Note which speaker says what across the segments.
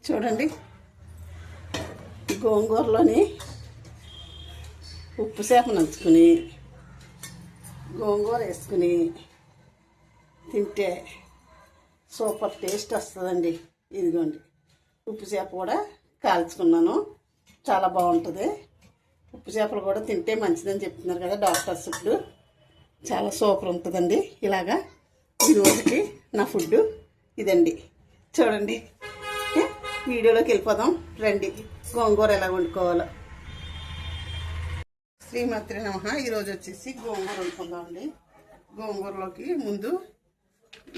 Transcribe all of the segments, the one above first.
Speaker 1: చూడండి, గోంగూరలోని ఉప్పు చేప నంచుకుని గోంగూర వేసుకుని తింటే సూపర్ టేస్ట్ వస్తుందండి. ఇదిగోండి, ఉప్పు చేప కూడా కాల్చుకున్నాను, చాలా బాగుంటుంది. ఉప్పు చేపలు కూడా తింటే మంచిదని చెప్తున్నారు కదా డాక్టర్స్. ఇప్పుడు చాలా సూపర్ ఉంటుందండి. ఇలాగా ఈరోజుకి నా ఫుడ్ ఇదండి. చూడండి, వీడియోలోకి వెళ్ళిపోదాం రండి. గోంగూర ఎలా వండుకోవాలో. శ్రీమాత్రి నమః. ఈరోజు వచ్చేసి గోంగూర వండుకుందామండి. గోంగూరలోకి ముందు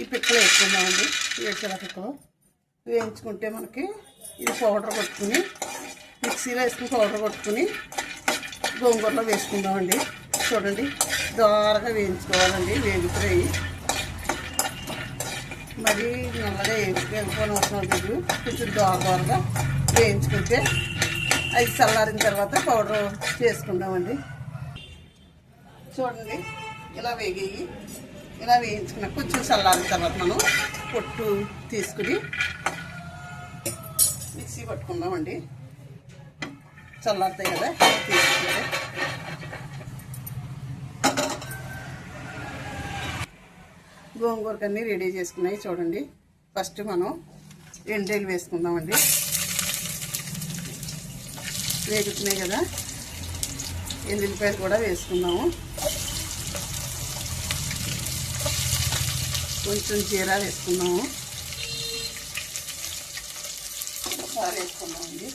Speaker 1: ఈ పిక్కలు వేసుకుందామండి. వేసిన పిక్కలు వేయించుకుంటే మనకి ఇది పౌడర్ కొట్టుకుని మిక్సీలో వేసుకుని పౌడర్ కొట్టుకుని గోంగూరలో వేసుకుందామండి. చూడండి, దోరగా వేయించుకోవాలండి. వేగుతాయి, మరి నల్లగా వేసుకోని అవసరం లేదు. కొంచెం దోరగా వేయించుకుంటే అది చల్లారిన తర్వాత పౌడర్ చేసుకుందామండి. చూడండి, ఇలా వేగేయి. ఇలా వేయించుకున్నా కొంచెం చల్లారిన తర్వాత మనం పొట్టు తీసుకుని మిక్సీ పట్టుకుందామండి. చల్లారుతాయి కదా తీసుకుంటే. గోంగూరకన్నీ రెడీ చేసుకున్నాయి. చూడండి, ఫస్ట్ మనం ఎండేలు వేసుకుందామండి. వేగుతున్నాయి కదా, ఎల్లుల్లిపాయలు కూడా వేసుకుందాము. కొంచెం జీరా వేసుకుందాము. ఒకసారి వేసుకుందామండి.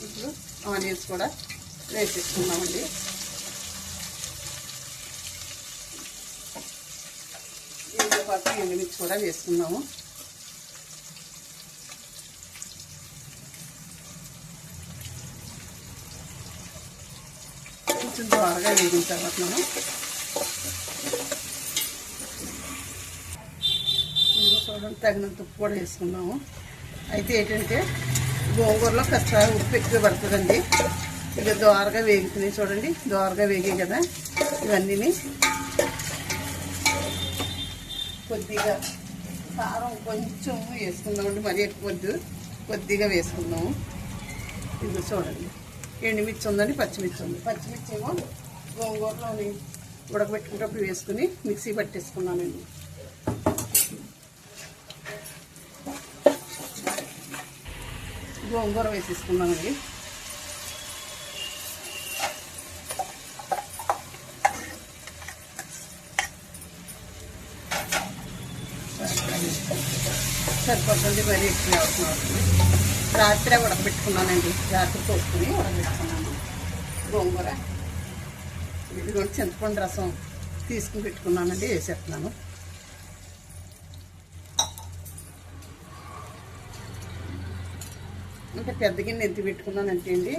Speaker 1: ఇప్పుడు ఆనియన్స్ కూడా వేసేసుకుందామండి. దీంతో పాటు ఎండుమిర్చి కూడా వేసుకుందాము. కొంచెం త్వరగా వేగిన తర్వాత మనం చూడండి తగినంత ఉప్పు కూడా వేసుకుందాము. అయితే ఏంటంటే గోంగూరలో కాస్త ఉప్పు ఎక్కువ పడుతుందండి. ఇక దోరగా వేగుతున్నాయి. చూడండి, దోరగా వేగాయి కదా. ఇవన్నీ కొద్దిగా కారం కొంచెం వేసుకుందామండి, మరీ ఎక్కువ వద్దు, కొద్దిగా వేసుకుందాము. ఇది చూడండి, ఎండుమిర్చి ఉందండి, పచ్చిమిర్చి ఉంది. పచ్చిమిర్చి ఏమో గోంగూరలోని ఉడకబెట్టుకునేటప్పుడు వేసుకుని మిక్సీ పట్టేసుకున్నానండి. గోంగూర వేసేసుకున్నామండి. సరిపోతుంది, మరీ ఎక్కువ అవసరం అవుతుంది. రాత్రి ఉడకబెట్టుకున్నానండి. రాత్రి పోసుకుని ఉడకబెట్టుకున్నాను గోంగూర. ఇది కూడా చింతపండు రసం తీసుకుని పెట్టుకున్నానండి, వేసేస్తున్నాను. అంటే పెద్ద గిన్నె ఎత్తి పెట్టుకున్నానంటే అండి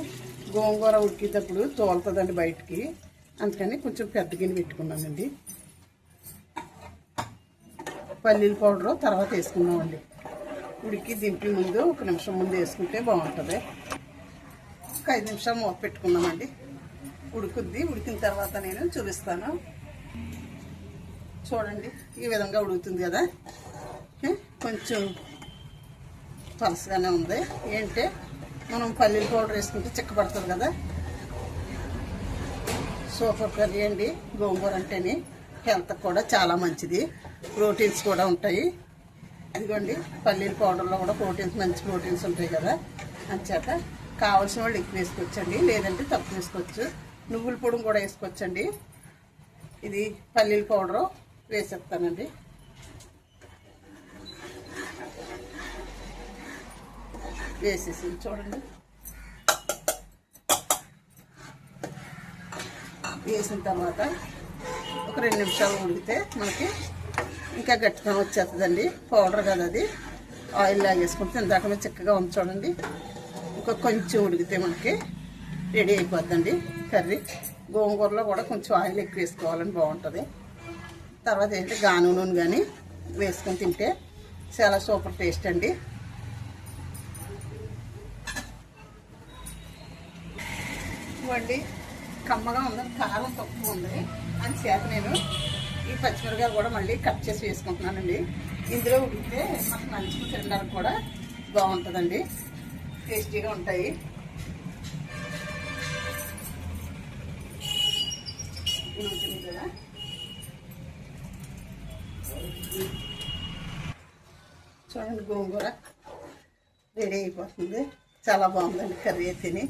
Speaker 1: గోంగూర ఉడికేటప్పుడు తోలుతుందండి బయటికి, అందుకని కొంచెం పెద్ద గిన్నె పెట్టుకున్నానండి. పల్లీల పౌడరు తర్వాత వేసుకున్నామండి. ఉడికి దింపి ముందు 1 నిమిషం ముందు వేసుకుంటే బాగుంటుంది. ఒక 5 నిమిషాలు మూత పెట్టుకున్నామండి. ఉడుకుద్ది. ఉడికిన తర్వాత నేను చూపిస్తాను. చూడండి, ఈ విధంగా ఉడుకుతుంది కదా. కొంచెం పలసగానే ఉంది. ఏంటంటే మనం పల్లీల పౌడర్ వేసుకుంటే చిక్కబడుతుంది కదా. సూపర్ కర్రీ అండి. గోంగూర అంటేనే హెల్త్ కూడా చాలా మంచిది, ప్రోటీన్స్ కూడా ఉంటాయి. ఇదిగోండి, పల్లీల పౌడర్లో కూడా ప్రోటీన్స్, మంచి ప్రోటీన్స్ ఉంటాయి కదా. అంచేత కావాల్సిన వాళ్ళు ఎక్కువ వేసుకోవచ్చండి, లేదంటే తక్కువ వేసుకోవచ్చు. నువ్వుల పొడి కూడా వేసుకోవచ్చండి. ఇది పల్లీల పౌడరు వేసేస్తానండి. వేసేసి చూడండి, వేసిన తర్వాత ఒక 2 నిమిషాలు ఉడికితే మనకి ఇంకా గట్టిగా వచ్చేస్తుందండి. పౌడర్ కదా అది, ఆయిల్ లాగేసుకుంటే ఇందాక మీద చిక్కగా ఉంది. చూడండి, ఇంకా కొంచెం ఉడికితే మనకి రెడీ అయిపోద్దండి కర్రీ. గోంగూరలో కూడా కొంచెం ఆయిల్ ఎక్కువ వేసుకోవాలని బాగుంటుంది. తర్వాత ఏంటంటే గాను నూనె కానీ వేసుకొని తింటే చాలా సూపర్ టేస్ట్ అండి. ఇవ్వండి, కమ్మగా ఉంది, కారం తక్కువ ఉంది అని చేత నేను ఈ పచ్చిమిరకాయలు కూడా మళ్ళీ కట్ చేసి వేసుకుంటున్నానండి. ఇందులో ఉడికితే మనకు నంచుకు తినడానికి కూడా బాగుంటుందండి, టేస్టీగా ఉంటాయి. కదా చూడండి, గోంగూర రెడీ అయిపోతుంది. చాలా బాగుందండి కర్రీ తిని.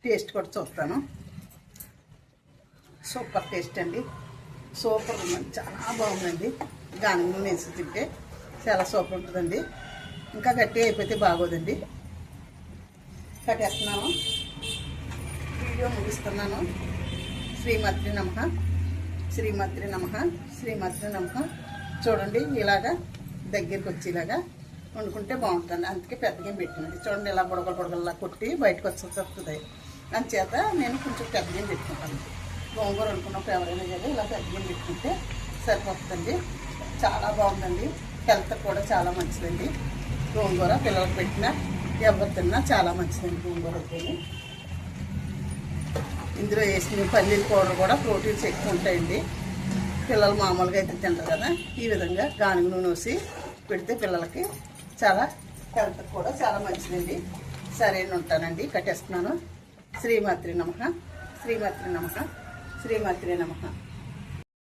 Speaker 1: టేస్ట్ కూడా చూస్తాను. సూపర్ టేస్ట్ అండి, సూపర్ ఉందండి, చాలా బాగుందండి. గానుగ వేసి తింటే చాలా సూపర్ ఉంటుందండి. ఇంకా గట్టిగా అయిపోతే బాగోదండి. కట్టేస్తున్నాను, వీడియో ముగిస్తున్నాను. శ్రీమాత్రి నమః, శ్రీమాత్రి నమః, శ్రీమాత్రి నమః. చూడండి, ఇలాగా దగ్గరికి వచ్చేలాగా వండుకుంటే బాగుంటుంది. అందుకే పెద్దగా పెట్టినది. చూడండి, ఇలా బుడగల్లా కొట్టి బయటకు వస్తుంది. అందుచేత నేను కొంచెం పెద్దగా పెట్టుకుంటాను. గోంగూర వండుకున్నప్పుడు ఎవరైనా కానీ ఇలా పెద్దగా పెట్టుకుంటే సరిపోతుందండి. చాలా బాగుందండి, హెల్త్ కూడా చాలా మంచిదండి. గోంగూర పిల్లలకు పెట్టినా ఎవరు తిన్నా చాలా మంచిదండి గోంగూర అయితే. ఇందులో వేసిన పల్లీల పౌడర్ కూడా ప్రోటీన్స్ ఎక్కువ ఉంటాయండి. పిల్లలు మామూలుగా అయితే తింటారు కదా, ఈ విధంగా గానుగ నూనె వేసి పెడితే పిల్లలకి చాలా హెల్త్ కూడా చాలా మంచిదండి. సరే ఉంటానండి, కట్టేస్తున్నాను. శ్రీమాత్రి నమః, శ్రీమాత్రి నమః, శ్రీమాత్రి నమః.